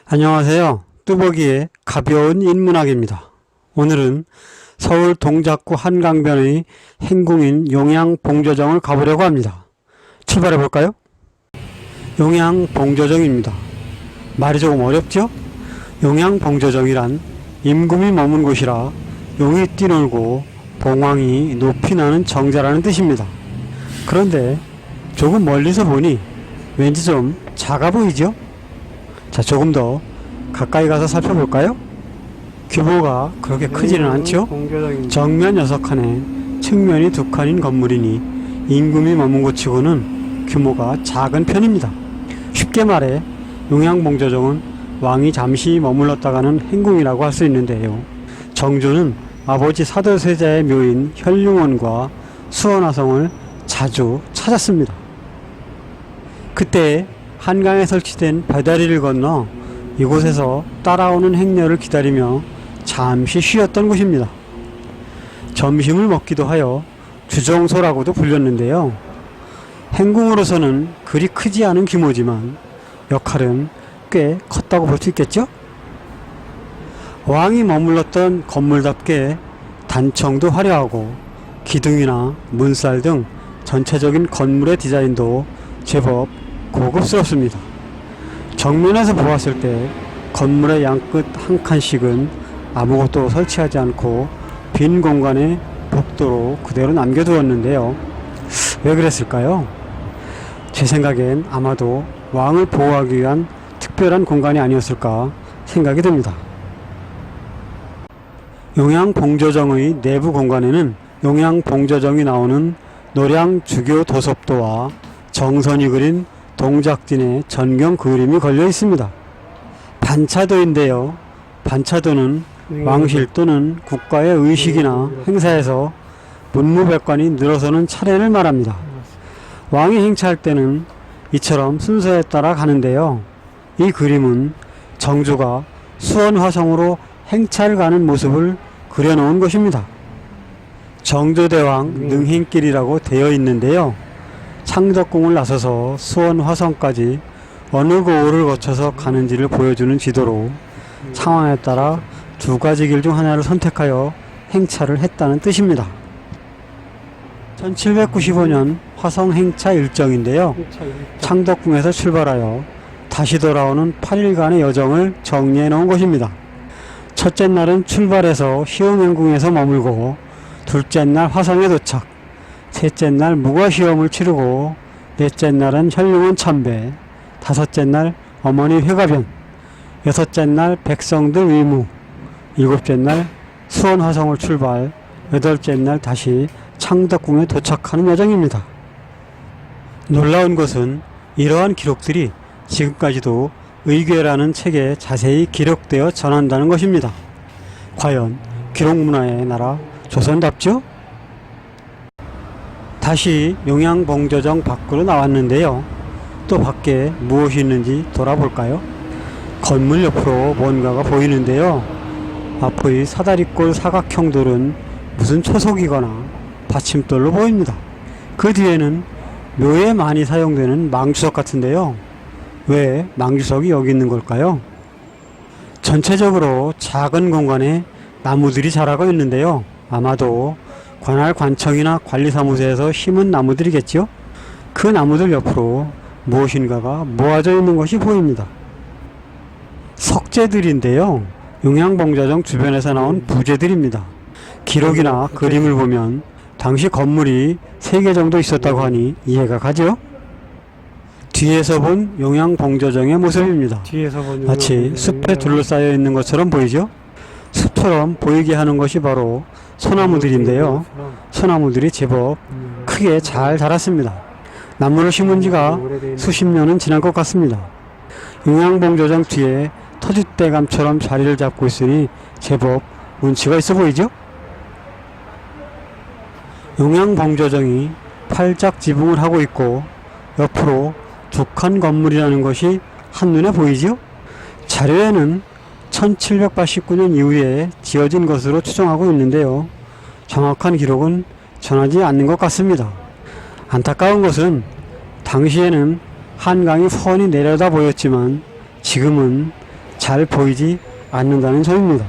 안녕하세요. 뚜벅이의 가벼운 인문학입니다. 오늘은 서울 동작구 한강변의 행궁인 용양봉조정을 가보려고 합니다. 출발해 볼까요? 용양봉조정입니다. 말이 조금 어렵죠? 용양봉조정이란 임금이 머문 곳이라 용이 뛰놀고 봉황이 높이 나는 정자라는 뜻입니다. 그런데 조금 멀리서 보니 왠지 좀 작아 보이죠? 자, 조금 더 가까이 가서 살펴볼까요? 규모가 그렇게 크지는 않죠? 정면 6칸에 측면이 2칸인 건물이니 임금이 머문 곳치고는 규모가 작은 편입니다. 쉽게 말해 용양봉조정은 왕이 잠시 머물렀다가는 행궁이라고 할 수 있는데요. 정조는 아버지 사도세자의 묘인 현룡원과 수원화성을 자주 찾았습니다. 그때 한강에 설치된 배다리를 건너 이곳에서 따라오는 행렬을 기다리며 잠시 쉬었던 곳입니다. 점심을 먹기도 하여 주정소라고도 불렸는데요. 행궁으로서는 그리 크지 않은 규모지만 역할은 꽤 컸다고 볼 수 있겠죠? 왕이 머물렀던 건물답게 단청도 화려하고 기둥이나 문살 등 전체적인 건물의 디자인도 제법 고급스럽습니다. 정면에서 보았을 때 건물의 양끝 한 칸씩은 아무것도 설치하지 않고 빈 공간에 복도로 그대로 남겨두었는데요. 왜 그랬을까요? 제 생각엔 아마도 왕을 보호하기 위한 특별한 공간이 아니었을까 생각이 듭니다. 용양봉조정의 내부 공간에는 용양봉조정이 나오는 노량 주교 도섭도와 정선이 그린 동작진의 전경 그림이 걸려 있습니다. 반차도인데요. 반차도는 왕실 또는 국가의 의식이나 행사에서 문무백관이 늘어서는 차례를 말합니다. 왕이 행차할 때는 이처럼 순서에 따라 가는데요. 이 그림은 정조가 수원화성으로 행차를 가는 모습을 그려놓은 것입니다. 정조대왕 능행길이라고 되어 있는데요. 창덕궁을 나서서 수원화성까지 어느 고을을 거쳐서 가는지를 보여주는 지도로 상황에 따라 두 가지 길 중 하나를 선택하여 행차를 했다는 뜻입니다. 1795년 화성 행차 일정인데요. 창덕궁에서 출발하여 다시 돌아오는 8일간의 여정을 정리해 놓은 것입니다. 첫째 날은 출발해서 시흥행궁에서 머물고 둘째 날 화성에 도착, 셋째 날 무과시험을 치르고 넷째 날은 현룡원 참배, 다섯째 날 어머니 회가변, 여섯째 날 백성들 의무, 일곱째 날 수원화성을 출발, 여덟째 날 다시 창덕궁에 도착하는 여정입니다. 놀라운 것은 이러한 기록들이 지금까지도 의궤라는 책에 자세히 기록되어 전한다는 것입니다. 과연 기록문화의 나라 조선답죠? 다시 용양봉조정 밖으로 나왔는데요. 또 밖에 무엇이 있는지 돌아볼까요? 건물 옆으로 뭔가가 보이는데요. 앞의 사다리꼴 사각형 돌은 무슨 초석이거나 받침돌로 보입니다. 그 뒤에는 묘에 많이 사용되는 망주석 같은데요. 왜 망주석이 여기 있는 걸까요? 전체적으로 작은 공간에 나무들이 자라고 있는데요. 아마도 관할 관청이나 관리사무소에서 심은 나무들이겠죠? 그 나무들 옆으로 무엇인가가 모아져 있는 것이 보입니다. 석재들인데요. 용양봉조정 주변에서 나온 부재들입니다. 기록이나 그림을 보면 당시 건물이 3개 정도 있었다고 하니 이해가 가죠? 뒤에서 본 용양봉조정의 모습입니다. 마치 숲에 둘러싸여 있는 것처럼 보이죠? 숲처럼 보이게 하는 것이 바로 소나무들인데요. 소나무들이 제법 크게 잘 자랐습니다. 나무를 심은 지가 수십 년은 지난 것 같습니다. 용양봉조정 뒤에 터줏대감처럼 자리를 잡고 있으니 제법 운치가 있어 보이죠? 용양봉조정이 팔작 지붕을 하고 있고 옆으로 2칸 건물이라는 것이 한눈에 보이죠? 자료에는 1789년 이후에 지어진 것으로 추정하고 있는데요. 정확한 기록은 전하지 않는 것 같습니다. 안타까운 것은 당시에는 한강이 훤히 내려다 보였지만 지금은 잘 보이지 않는다는 점입니다.